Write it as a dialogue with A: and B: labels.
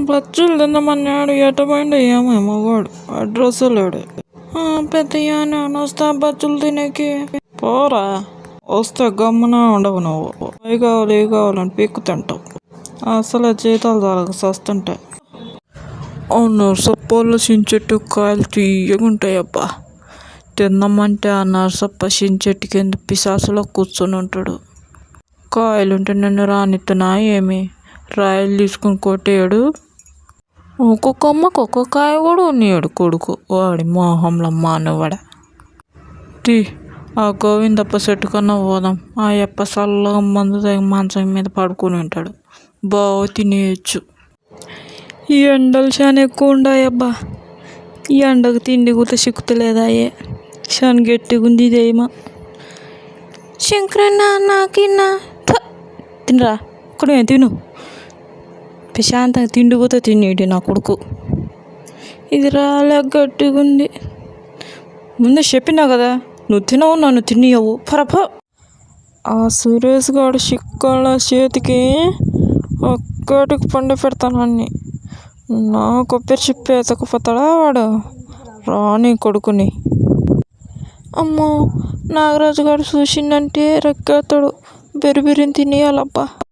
A: బజ్జీలు తిందామన్నాడు, ఎటపోయిండో ఏమో మగవాడు, అడ్రస్ లేడు. పెద్దయ్య నేను వస్తా బజ్జీలు తినేకి. పోరా, వస్తే గమ్మున ఉండవు నువ్వు. అవి కావాలి ఇవి కావాలని పీక్కు తింటావు. అసలు జీతాలు చాలక సస్తుంటాయి. అవును, సొప్పలు చించెట్టు కాయలు తీయగుంటాయి అబ్బా. తిందామంటే ఆ నరసప్ప చించెట్టు కింద పిశాసులో కూర్చొని ఉంటాడు. కాయలుంటే నన్ను రానిత్తనా ఏమి? రాయలు తీసుకుని కొట్టేయడు. ఒక్కొక్క అమ్మకు ఒక్కొక్క కాయ కూడా ఉన్నాడు కొడుకు. వాడి మొహంలో మానవాడ. తీ, ఆ గోవిందప్ప చెట్టు కన్నా పోదాం. ఆ యప్ప చల్లగా మందు తాగి మంచం మీద పడుకొని ఉంటాడు. బాగా తినేయచ్చు. ఈ ఎండలు చాలా ఎక్కువ ఉన్నాయబ్బా. ఈ ఎండకు తిండి కూడా సిక్కుతలేదాయే. చాలా గట్టిగా ఉంది ఇదేమో. శంకరన్న నాకిన్నా తినరా, ఇక్కడ తిను. ప్రశాంతంగా తిండి కూడా తినేటి నా కొడుకు. ఇది రాలే గట్టిగా ఉంది. ముందే చెప్పినా కదా, నువ్వు తినవు నన్ను తినియవు. పరప. ఆ సురేష్ గారు చిక్కాళ్ళ చేతికి ఒక్కటికి పండు పెడతానని నా కొబ్బరి చెప్పి ఎతకపోతాడా వాడు? రాని కొడుకుని. అమ్మో, నాగరాజు గారు చూసిందంటే రెక్కేస్తాడు. బెరిబెరిని తినేయాలబ్బా.